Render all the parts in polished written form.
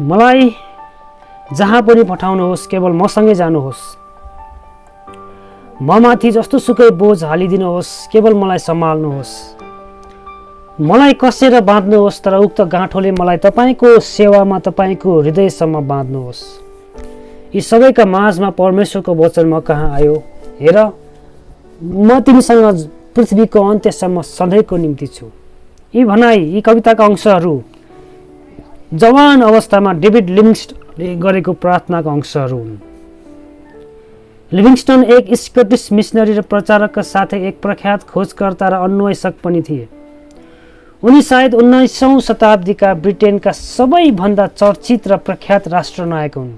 मलाई जहाँ पनि पठाउनुहोस्, केवल मसँगै जानुहोस्। ममाथि जस्तो सुकै बोझ हालिदिनुहोस्, केवल मलाई सम्हाल्नुहोस्। मलाई कसेर बाँध्नुहोस्, तर उक्त गाँठोले मलाई तपाईँको सेवामा, तपाईँको हृदयसम्म बाँध्नुहोस्। यी सबैका माझमा परमेश्वरको वचन म कहाँ आयो, हेर म तिमीसँग पृथ्वीको अन्त्यसम्म सधैँको निम्ति छु। यी भनाइ, यी कविताका अंशहरू जवान अवस्थामा डेभिड लिभिङस्टनले गरेको प्रार्थनाका अंशहरू हुन्। लिभिङस्टन एक स्कटिश मिसनरी र प्रचारकका साथै एक प्रख्यात खोजकर्ता र अन्वेषक पनि थिए। उनी सायद 19औं शताब्दीका ब्रिटेनका सबैभन्दा चर्चित र प्रख्यात राष्ट्रनायक हुन्।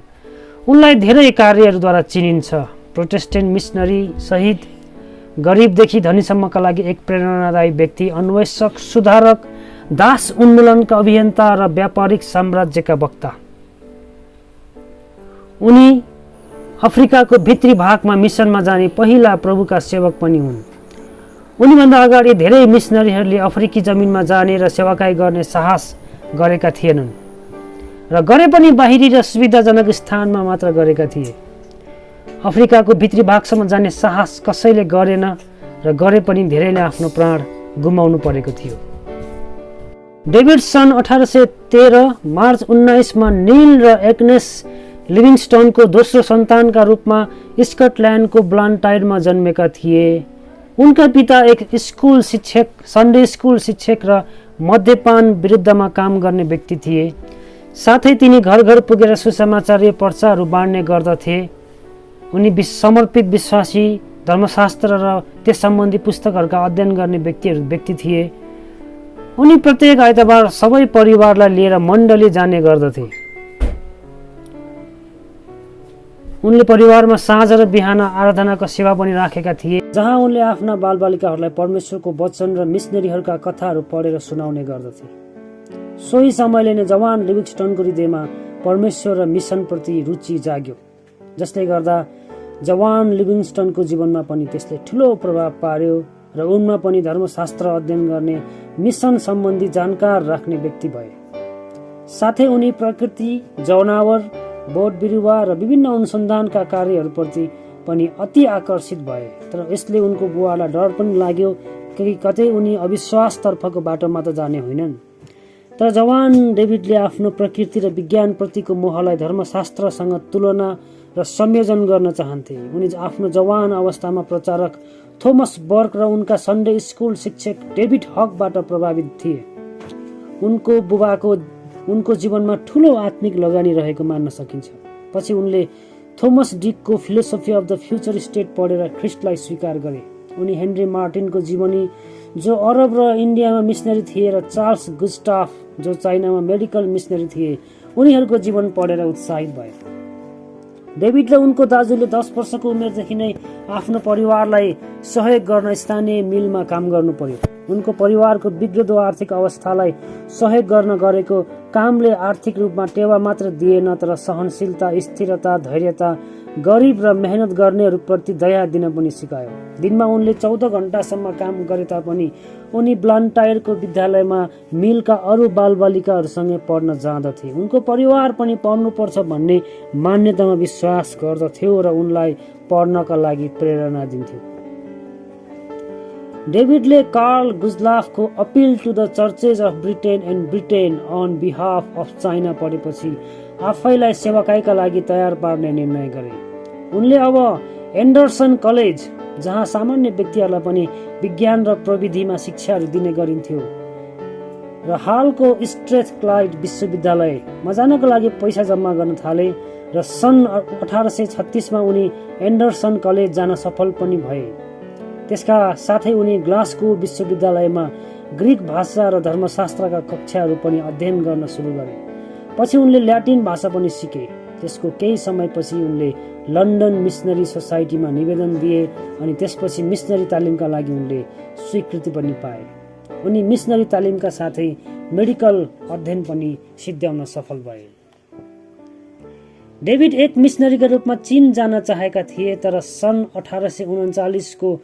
उनलाई धेरै कार्यहरूद्वारा चिनिन्छ। प्रोटेस्टेन्ट मिसनरी सहित गरिबदेखि धनीसम्मका लागि एक प्रेरणादायी व्यक्ति, अन्वेषक, सुधारक, दास उन्मूलनका अभियन्ता र व्यापारिक साम्राज्यका वक्ता। उनी अफ्रिकाको भित्री भागमा मिसनमा जाने पहिला प्रभुका सेवक पनि हुन्। उनीभन्दा अगाडि धेरै मिसनरीहरूले अफ्रिकी जमिनमा जाने र सेवाकाई गर्ने साहस गरेका थिएनन् र गरे पनि बाहिरी र सुविधाजनक स्थानमा मात्र गरेका थिए। अफ्रिकाको भित्री भागसम्म जाने साहस कसैले गरेन र गरे पनि धेरैले आफ्नो प्राण गुमाउनु परेको थियो। डेभिड सन् 1813 मार्च 19 मा नील र एग्नेस लिभिङस्टनको दोस्रो सन्तानका रूपमा स्कटल्यान्डको ब्लान्टायरमा जन्मेका थिए। उनका पिता एक स्कुल शिक्षक, सन्डे स्कुल शिक्षक र मद्यपान विरुद्धमा काम गर्ने व्यक्ति थिए। साथै तिनी घर घर पुगेर सुसमाचार पर्चाहरू बाँड्ने गर्दथे। उनी समर्पित विश्वासी, धर्मशास्त्र र त्यस सम्बन्धी पुस्तकहरूका अध्ययन गर्ने व्यक्ति थिए। उनी प्रत्येक आइतबार सबै परिवारलाई लिएर मण्डली जाने गर्दथे। उनले परिवारमा साँझ र बिहान आराधनाको सेवा पनि राखेका थिए, जहाँ उनले आफ्ना बालबालिकाहरूलाई परमेश्वरको वचन र मिसनरीहरूका कथाहरू पढेर सुनाउने गर्दथे। सोही समयले नै जवान लिभिङस्टनको हृदयमा परमेश्वर र मिसनप्रति रुचि जाग्यो, जसले गर्दा जवान लिभिङस्टनको जीवनमा पनि त्यसले ठुलो प्रभाव पार्यो र उनमा पनि धर्मशास्त्र अध्ययन गर्ने, मिसन सम्बन्धी जानकार राख्ने व्यक्ति भए। साथै उनी प्रकृति, जनावर, बोट बिरुवा र विभिन्न अनुसन्धानका कार्यहरूप्रति पनि अति आकर्षित भए। तर यसले उनको बुवालाई डर पनि लाग्यो कि कतै उनी अविश्वासतर्फको बाटोमा त जाने होइनन्। तर जवान डेभिडले आफ्नो प्रकृति र विज्ञानप्रतिको मोहलाई धर्मशास्त्रसँग तुलना र संयोजन गर्न चाहन्थे। उनी आफ्नो जवान अवस्थामा प्रचारक थोमस बर्क र उनका सन्डे स्कुल शिक्षक डेभिड हकबाट प्रभावित थिए। उनको बुबाको उनको जीवनमा ठूलो आत्मिक लगानी रहेको मान्न सकिन्छ। पछि उनले थोमस डिकको philosophy of the future state पढेर ख्रिस्टलाई स्वीकार गरे। उनी हेनरी मार्टिनको जीवनी, जो अरब र इन्डियामा मिसनरी थिए, र चार्ल्स गुस्टाफ, जो चाइनामा मेडिकल मिसनरी थिए, उनीहरूको जीवन पढेर उत्साहित भए। डेभिड र उनको दाजुले 10 वर्षको उमेरदेखि नै आफ्नो परिवारलाई सहयोग गर्न स्थानीय मिलमा काम गर्नु पर्यो। उनको परिवारको बिग्रदो आर्थिक अवस्थालाई सहयोग गर्न गरेको कामले आर्थिक रूपमा टेवा मात्र दिएन, तर सहनशीलता, स्थिरता, धैर्यता, गरिब र मेहनत गर्नेहरूप्रति दया दिन पनि सिकायो। दिनमा उनले 14 घण्टासम्म काम गरे तापनि उनी ब्लान्टायरको विद्यालयमा मिलका अरू बालबालिकाहरूसँगै पढ्न जाँदथे। उनको परिवार पनि पढ्नुपर्छ भन्ने मान्यतामा विश्वास गर्दथ्यो र उनलाई पढ्नका लागि प्रेरणा दिन्थ्यो। डेभिडले कार्ल गुजलाफको appeal to the churches of Britain and Britain on behalf of China पढेपछि आफैलाई सेवाकाईका लागि तयार पार्ने निर्णय गरे। उनले अब एन्डरसन कलेज, जहाँ सामान्य व्यक्तिहरूलाई पनि विज्ञान र प्रविधिमा शिक्षाहरू दिने गरिन्थ्यो, र हालको स्ट्रेथक्लाइड विश्वविद्यालयमा जानका लागि पैसा जम्मा गर्न थाले र सन् 1836 मा उनी एन्डरसन कलेज जान सफल पनि भए। त्यसका साथै उनी ग्लासगो विश्वविद्यालयमा ग्रीक भाषा र धर्मशास्त्रका कक्षाहरू पनि अध्ययन गर्न सुरु गरे। पछि उनले ल्याटिन भाषा पनि सिके। त्यसको केही समयपछि उनले लन्डन मिसनरी सोसाइटीमा निवेदन दिए अनि त्यसपछि मिसनरी तालिमका लागि उनले स्वीकृति पनि पाए। उनी मिसनरी तालिमका साथै मेडिकल अध्ययन पनि सिद्ध्याउन सफल भए। डेभिड एक मिसनरीका रूपमा चीन जान चाहेका थिए, तर सन् 1839 को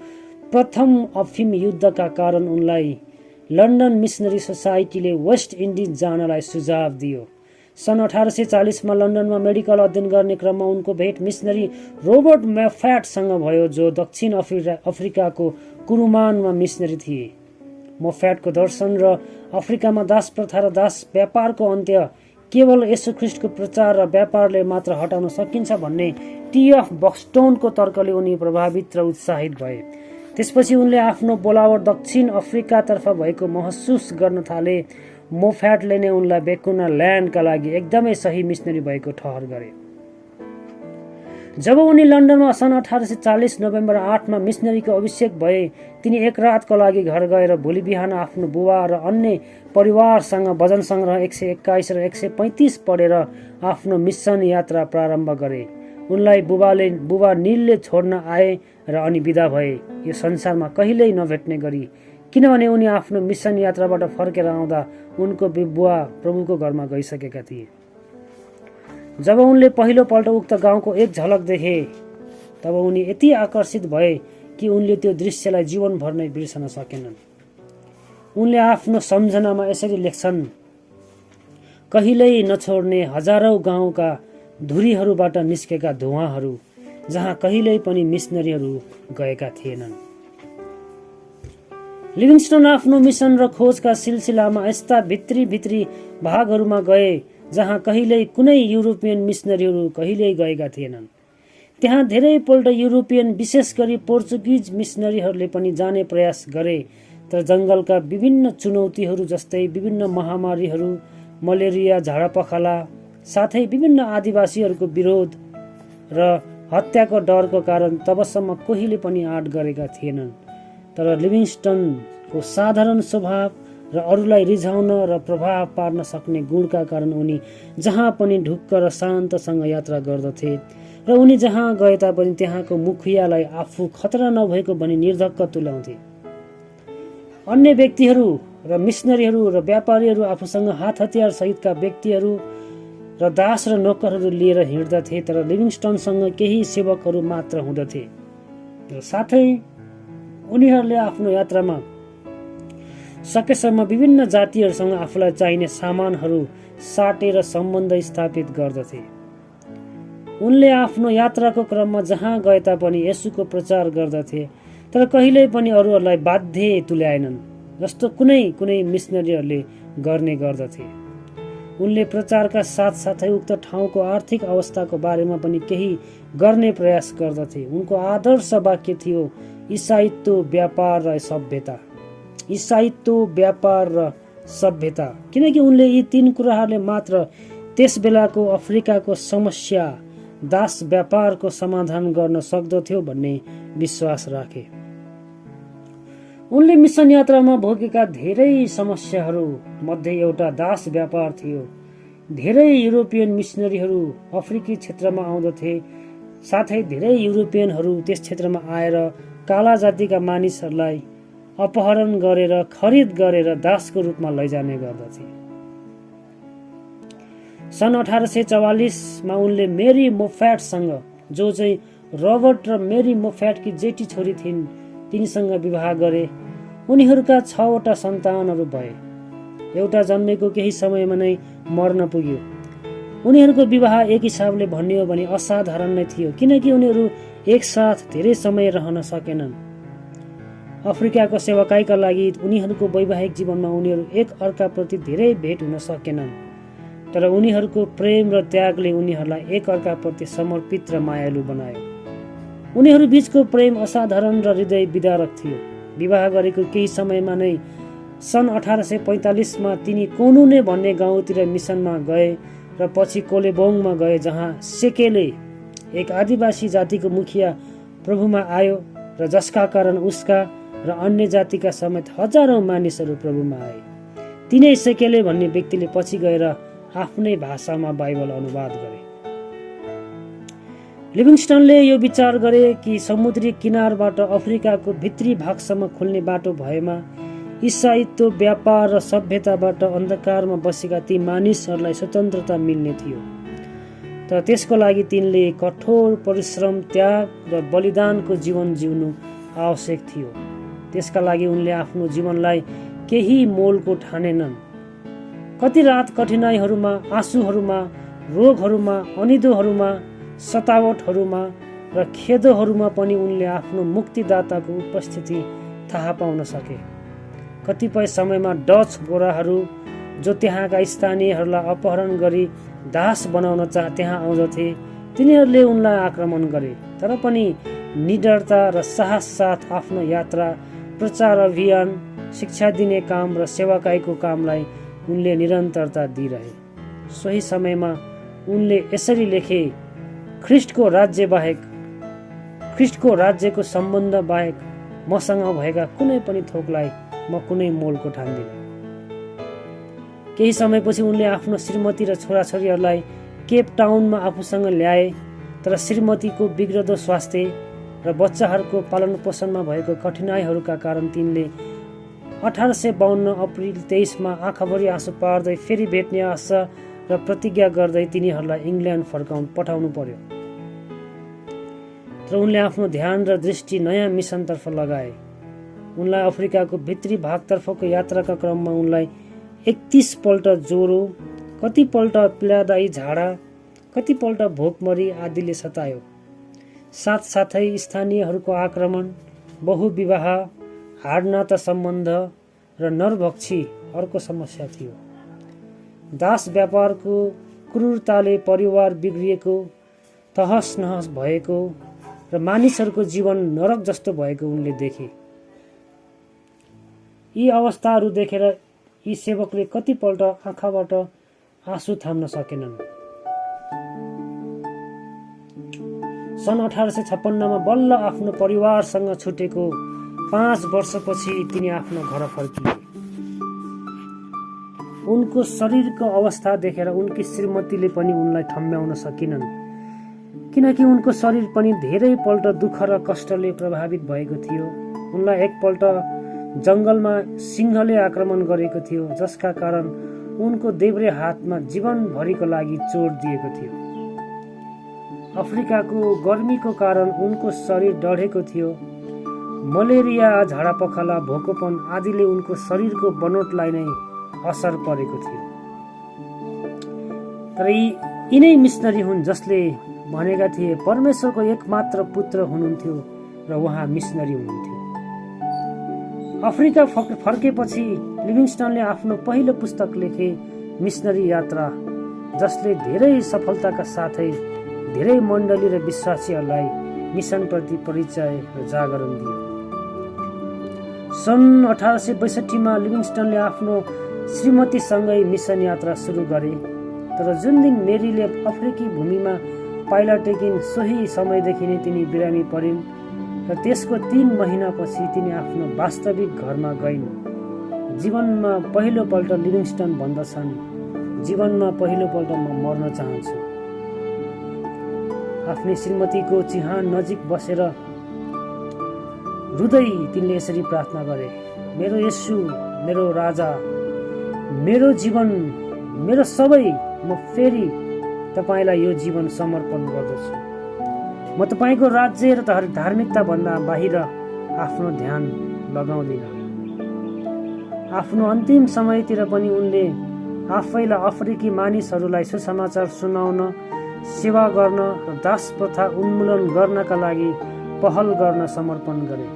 प्रथम अफिम युद्धका कारण उनलाई लन्डन मिसनरी सोसाइटीले वेस्ट इन्डिज जानलाई सुझाव दियो। सन् 1840 लन्डनमा मेडिकल अध्ययन गर्ने क्रममा उनको भेट मिसनरी रोबर्ट मोफैटसँग भयो, जो दक्षिण अफ्रिकाको कुरुमानमा मिसनरी थिए। मोफैटको दर्शन र अफ्रिकामा दास प्रथा र दास व्यापारको अन्त्य केवल येशू ख्रीष्टको प्रचार र व्यापारले मात्र हटाउन सकिन्छ भन्ने टी.एफ. बक्सटोनको तर्कले उनी प्रभावित र उत्साहित भए। त्यसपछि उनले आफ्नो बोलावट दक्षिण अफ्रिकातर्फ भएको महसुस गर्न थाले। मोफैटले नै उनलाई बेकुना ल्यान्डका लागि एकदमै सही मिसनरी भएको ठहर गरे। जब उनी लन्डनमा सन् 1840 नोभेम्बर 8 मिसनरीको अभिषेक भए, तिनी एक रातको लागि घर गएर भोलि बिहान आफ्नो बुबा र अन्य परिवारसँग भजन सङ्ग्रह 121 र 135 पढेर आफ्नो मिसन यात्रा प्रारम्भ गरे। उनलाई बुबा नीलले छोड्न आए र अनि बिदा भए, यो संसारमा कहिल्यै नभेट्ने गरी, किनभने उनी आफ्नो मिसन यात्राबाट फर्केर आउँदा उनको बुबा प्रभुको घरमा गइसकेका थिए। जब उनले पहिलो पल्ट उक्त गाउँको एक झलक देखे, तब उनी यति आकर्षित भए कि उनले त्यो दृश्यलाई जीवनभर नै बिर्सन सकेनन्। उनले आफ्नो सम्झनामा यसरी लेख्छन्, कहिल्यै नछोड्ने हजारौं गाउँका धुरीहरूबाट निस्केका धुवाहरू, जहाँ कहिल्यै पनि मिसनरीहरू गएका थिएनन्। लिभिङस्टन आफ्नो मिसन र खोजका सिलसिलामा यस्ता भित्री भागहरूमा गए जहाँ कहिल्यै कुनै युरोपियन मिसनरीहरू कहिल्यै गएका थिएनन्। त्यहाँ धेरैपल्ट युरोपियन, विशेष गरी पोर्चुगिज मिसनरीहरूले पनि जाने प्रयास गरे, तर जङ्गलका विभिन्न चुनौतीहरू जस्तै विभिन्न महामारीहरू, मलेरिया, झाडापखाला, साथै विभिन्न आदिवासीहरूको विरोध र हत्याको डरको कारण तबसम्म कोहीले पनि आँट गरेका थिएनन्। तर लिभिङस्टनको साधारण स्वभाव र अरूलाई रिझाउन र प्रभाव पार्न सक्ने गुणका कारण उनी जहाँ पनि ढुक्क र शान्तसँग यात्रा गर्दथे र उनी जहाँ गए तापनि त्यहाँको मुखियालाई आफू खतरा नभएको भनी निर्धक्क तुल्याउँथे। अन्य व्यक्तिहरू र मिसनरीहरू र व्यापारीहरू आफूसँग हात हतियार सहितका व्यक्तिहरू र दास र नोकरहरू लिएर हिँड्दथे, तर लिभिङस्टनसँग केही सेवकहरू मात्र हुँदथे र साथै उनीहरूले आफ्नो यात्रामा सकेसम्म विभिन्न जातिहरूसँग आफूलाई चाहिने सामानहरू साटेर सम्बन्ध स्थापित गर्दथे। उनले आफ्नो यात्राको क्रममा जहाँ गए तापनि येशूको प्रचार गर्दथे, तर कहिल्यै पनि अरूहरूलाई बाध्य तुल्याएनन्, जस्तो कुनै मिसनरीहरूले गर्ने गर्दथे। उनले प्रचारका साथसाथै उक्त ठाउँको आर्थिक अवस्थाको बारेमा पनि केही गर्ने प्रयास गर्दथे। उनको आदर्श वाक्य थियो, ईसाईत्व, व्यापार र सभ्यता। ईसाईत्व, व्यापार र सभ्यता, किनकि उनले यी तीन कुराहरूले मात्र त्यस बेलाको अफ्रिकाको समस्या, दास व्यापारको समाधान गर्न सक्दथ्यो भन्ने विश्वास राखे। उनले मिसन यात्रामा भोगेका धेरै समस्याहरू मध्ये एउटा दास व्यापार थियो। धेरै युरोपियन मिसनरीहरू अफ्रिकी क्षेत्रमा आउँदथे, साथै धेरै युरोपियनहरू त्यस क्षेत्रमा आएर काला जातिका मानिसहरूलाई अपहरण गरेर खरिद गरेर दासको रूपमा लैजाने गर्दथे। सन् 1844 उनले मेरी मोफैटसँग, जो चाहिँ रोबर्ट र मेरी मोफैटकी जेठी छोरी थिइन्, तिनीसँग विवाह गरे। उनीहरूका 6वटा सन्तानहरू भए। एउटा जन्मेको केही समयमा नै मर्न पुग्यो। उनीहरूको विवाह एक हिसाबले भन्ने हो भने असाधारण नै थियो, किनकि उनीहरू एकसाथ धेरै समय रहन सकेनन्। अफ्रिकाको सेवाकाईका लागि उनीहरूको वैवाहिक जीवनमा उनीहरू एक अर्काप्रति धेरै भेट हुन सकेनन्, तर उनीहरूको प्रेम र त्यागले उनीहरूलाई एक अर्काप्रति समर्पित र मायालु बनायो। उनीहरू बीचको प्रेम असाधारण र हृदय विदारक थियो। विवाह गरेको केही समयमा नै सन् 1845 तिनी कोनुने भन्ने गाउँतिर मिसनमा गए र पछि कोलेबोङमा गए, जहाँ सेकेले, एक आदिवासी जातिको मुखिया, प्रभुमा आयो र जसका कारण उसका र अन्य जातिका समेत हजारौं मानिसहरू प्रभुमा आए। तिनै सेकेले भन्ने व्यक्तिले पछि गएर आफ्नै भाषामा बाइबल अनुवाद गरे। लिभिङस्टनले यो विचार गरे कि समुद्री किनारबाट अफ्रिकाको भित्री भागसम्म खुल्ने बाटो भएमा ईसाईत्व, व्यापार र सभ्यताबाट अन्धकारमा बसेका ती मानिसहरूलाई स्वतन्त्रता मिल्ने थियो। तर त्यसको लागि तिनले कठोर परिश्रम, त्याग र बलिदानको जीवन जिउनु आवश्यक थियो। त्यसका लागि उनले आफ्नो जीवनलाई केही मोलको ठानेनन्। कति रात कठिनाइहरूमा, आँसुहरूमा, रोगहरूमा, अनिदोहरूमा, सतावटहरूमा र खेदोहरूमा पनि उनले आफ्नो मुक्तिदाताको उपस्थिति थाहा पाउन सके। कतिपय समयमा डच गोराहरू जो त्यहाँका स्थानीयहरूलाई अपहरण गरी दास बनाउन त्यहाँ आउँदथे, तिनीहरूले उनलाई आक्रमण गरे। तर पनि निडरता र साहस साथ आफ्नो यात्रा, प्रचार अभियान, शिक्षा दिने काम र सेवाकाईको कामलाई उनले निरन्तरता दिइरहे। सोही समयमा उनले यसरी लेखे, ख्रिस्टको राज्यको सम्बन्ध बाहेक मसँग भएका कुनै पनि थोकलाई म कुनै मोलको ठान्दिनँ। केही समयपछि उनले आफ्नो श्रीमती र छोराछोरीहरूलाई केप टाउनमा आफूसँग ल्याए। तर श्रीमतीको बिग्रदो स्वास्थ्य र बच्चाहरूको पालन पोषणमा भएको कठिनाइहरूका कारण तिनले 1852 अप्रिल 23 आँखाभरि आँसु पार्दै फेरि भेट्ने आशा र प्रतिज्ञा गर्दै तिनीहरूलाई इङ्ल्यान्ड पठाउनु पर्यो। तर उनले आफ्नो ध्यान र दृष्टि नयाँ मिसनतर्फ लगाए। उनलाई अफ्रिकाको भित्री भागतर्फको यात्राका क्रममा उनलाई 31 पल्ट ज्वरो, कतिपल्ट पीडादायी झाडा, कतिपल्ट भोकमरी आदिले सतायो। साथसाथै स्थानीयहरूको आक्रमण, बहुविवाह, हाडनाता सम्बन्ध र नरभक्षी अर्को समस्या थियो। दास व्यापारको क्रूरताले परिवार बिग्रिएको, तहस नहस भएको र मानिसहरूको जीवन नरक जस्तो भएको उनले देखे। यी अवस्थाहरू देखेर यी सेवकले कतिपल्ट आँखाबाट आँसु थाम्न सकेनन्। सन् 1856 बल्ल आफ्नो परिवारसँग छुटेको 5 वर्षपछि तिनी आफ्नो घर फर्किए। उनको शरीरको अवस्था देखेर उनकी श्रीमतीले पनि उनलाई ठम्ब्याउन सकिनन्, किनकि उनको शरीर पनि धेरै पल्ट दुःख र कष्टले प्रभावित भएको थियो। उनलाई एकपल्ट जङ्गलमा सिंहले आक्रमण गरेको थियो, जसका कारण उनको देब्रे हातमा जीवनभरिको लागि चोट दिएको थियो। अफ्रिकाको गर्मीको कारण उनको शरीर डढेको थियो। मलेरिया, झाडापखाला, भोकोपन आदिले उनको शरीरको बनोटलाई नै असर परेको थियो। तर यिनै मिसनरी हुन् जसले भनेका थिए परमेश्वरको एकमात्र पुत्र हुनुहुन्थ्यो र उहाँ मिसनरी हुनुहुन्थ्यो। अफ्रिका फर्केपछि लिभिङस्टनले आफ्नो पहिलो पुस्तक लेखे, मिसनरी यात्रा, जसले धेरै सफलताका साथै धेरै मण्डली र विश्वासीहरूलाई मिसनप्रति परिचय र जागरण दियो। सन् 1862 लिभिङस्टनले आफ्नो श्रीमतीसँगै मिसन यात्रा सुरु गरे। तर जुन दिन मेरीले अफ्रिकी भूमिमा पाइला टेकिन्, सोही समयदेखि नै तिनी बिरामी परिन् र त्यसको 3 महिनापछि तिनी आफ्नो वास्तविक घरमा गइन्। जीवनमा पहिलोपल्ट लिभिङस्टन भन्दछन्, जीवनमा पहिलोपल्ट म मर्न चाहन्छु। आफ्नै श्रीमतीको चिहान नजिक बसेर रुँदै तिनले यसरी प्रार्थना गरे, मेरो येशू, मेरो राजा, मेरो जीवन, मेरो सबै, म फेरि तपाईलाई यो जीवन समर्पण गर्दछु। म तपाईको राज्य र धार्मिकता भन्दा बाहिर आफ्नो ध्यान लगाउँदिन। आफ्नो अन्तिम समयतिर पनि उनले आफैलाई अफ्रिकी मानिसहरूलाई सुसमाचार सुनाउन, सेवा गर्न र दास प्रथा उन्मूलन गर्नका लागि पहल गर्न समर्पण गरे।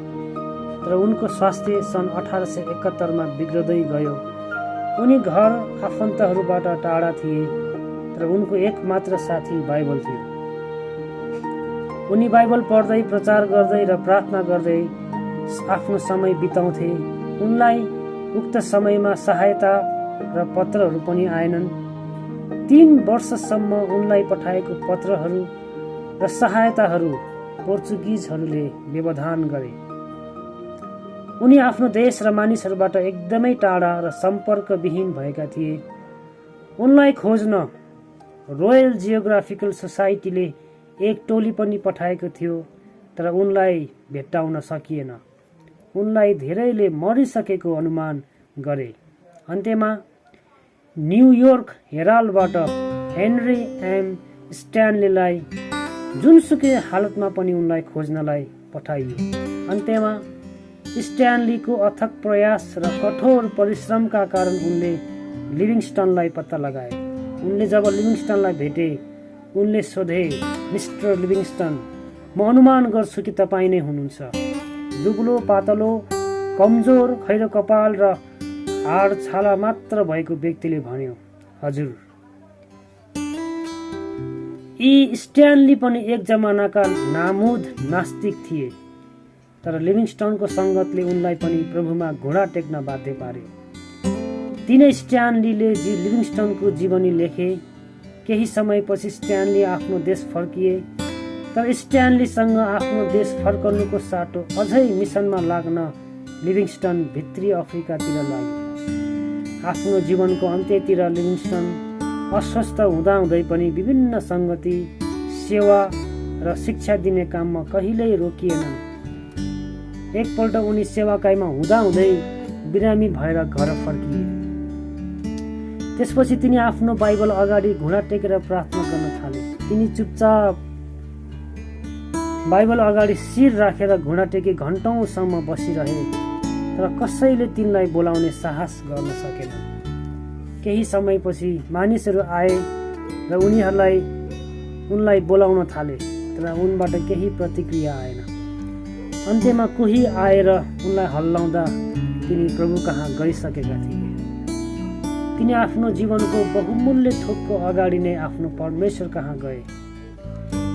तर उनको स्वास्थ्य सन् 1871 बिग्रदै गयो। उनी घर आफन्तहरूबाट टाढा थिए, तर उनको एकमात्र साथी बाइबल थियो। उनी बाइबल पढ्दै, प्रचार गर्दै र प्रार्थना गर्दै आफ्नो समय बिताउँथे। उनलाई उक्त समयमा सहायता र पत्रहरू पनि आएनन्। 3 वर्षसम्म उनलाई पठाएको पत्रहरू र सहायताहरू पोर्चुगिजहरूले व्यवधान गरे। उनी आफ्नो देश र मानिसहरूबाट एकदमै टाढा र सम्पर्कविहीन भएका थिए। उनलाई खोज्न रोयल जियोग्राफिकल सोसाइटीले एक टोली पनि पठाएको थियो, तर उनलाई भेट्टाउन सकिएन। उनलाई धेरैले मरिसकेको अनुमान गरे। अन्त्यमा न्युयोर्क हेराल्डबाट हेनरी एम स्ट्यानलीलाई जुनसुकै हालतमा पनि उनलाई खोज्नलाई पठाइयो। अन्त्यमा स्ट्यानलीको अथक प्रयास र कठोर परिश्रमका कारण उनले लिभिङस्टनलाई पत्ता लगाए। उनले जब लिभिङस्टनलाई भेटे उनले सोधे, मिस्टर लिभिङस्टन, म अनुमान गर्छु कि तपाईँ नै हुनुहुन्छ। दुब्लो पातलो कमजोर खैरो कपाल र हाड छाला मात्र भएको व्यक्तिले भन्यो, हजुर। यी स्ट्यानली पनि एक जमानाका नामुद नास्तिक थिए, तर लिभिङस्टनको सङ्गतले उनलाई पनि प्रभुमा घुँडा टेक्न बाध्य पार्यो। तिनै स्ट्यानलीले लिभिङस्टनको जीवनी लेखे। केही समयपछि स्ट्यानली आफ्नो देश फर्किए, तर स्ट्यानलीसँग आफ्नो देश फर्कनुको साटो अझै मिसनमा लाग्न लिभिङस्टन भित्री अफ्रिकातिर लाग्यो। आफ्नो जीवनको अन्त्यतिर लिभिङस्टन अस्वस्थ हुँदाहुँदै पनि विभिन्न सङ्गति, सेवा र शिक्षा दिने काममा कहिल्यै रोकिएनन्। एकपल्ट उनी सेवाकाईमा हुँदाहुँदै बिरामी भएर घर फर्किए। त्यसपछि तिनी आफ्नो बाइबल अगाडि घुँडा टेकेर प्रार्थना गर्न थाले। तिनी चुपचाप बाइबल अगाडि शिर राखेर घुँडा टेकी घन्टौँसम्म बसिरहे, तर कसैले तिनलाई बोलाउने साहस गर्न सकेन। केही समयपछि मानिसहरू आए र उनलाई बोलाउन थाले, तर उनबाट केही प्रतिक्रिया आएन। अन्त्यमा कोही आएर उनलाई हल्लाउँदा तिनी प्रभु कहाँ गइसकेका थिए। तिनी आफ्नो जीवनको बहुमूल्य थोकको अगाडि नै आफ्नो परमेश्वर कहाँ गए।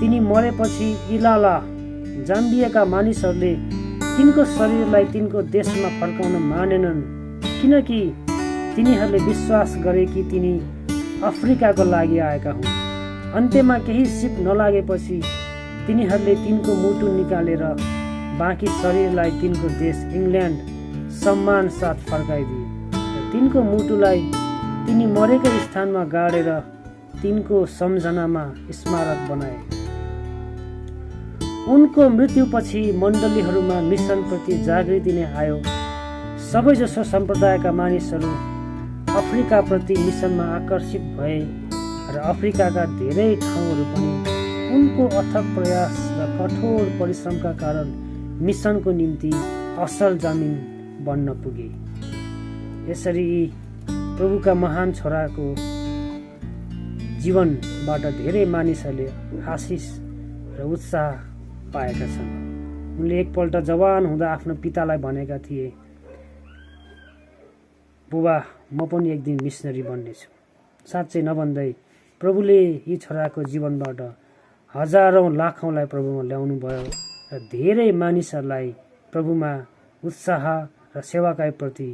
तिनी मरेपछि इलाला जाम्बियाका मानिसहरूले तिनको शरीरलाई तिनको देशमा फर्काउन मानेनन्, किनकि तिनीहरूले विश्वास गरे कि तिनी अफ्रिकाको लागि आएका हुन्। अन्त्यमा केही सिप नलागेपछि तिनीहरूले तिनको मुटु निकालेर बाँकी शरीरलाई तिनको देश इङ्ल्यान्ड सम्मान साथ फर्काइदिए र तिनको मुटुलाई तिनी मरेकै स्थानमा गाडेर तिनको सम्झनामा स्मारक बनाए। उनको मृत्युपछि मण्डलीहरूमा मिसनप्रति जागृति नै आयो। सबैजसो सम्प्रदायका मानिसहरू अफ्रिकाप्रति मिसनमा आकर्षित भए र अफ्रिकाका धेरै ठाउँहरू पनि उनको अथक प्रयास र कठोर परिश्रमका कारण मिसनको निम्ति असल जमिन बन्न पुगे। यसरी प्रभुका महान छोराको जीवनबाट धेरै मानिसहरूले आशिष र उत्साह पाएका छन्। उनले एकपल्ट जवान हुँदा आफ्नो पितालाई भनेका थिए, बुबा, म पनि एक दिन मिसनरी बन्नेछु। साँच्चै नभन्दै प्रभुले यी छोराको जीवनबाट हजारौं लाखौंलाई प्रभुमा ल्याउनु भयो र धेरै मानिसहरूलाई प्रभुमा उत्साह र सेवाकाई प्रति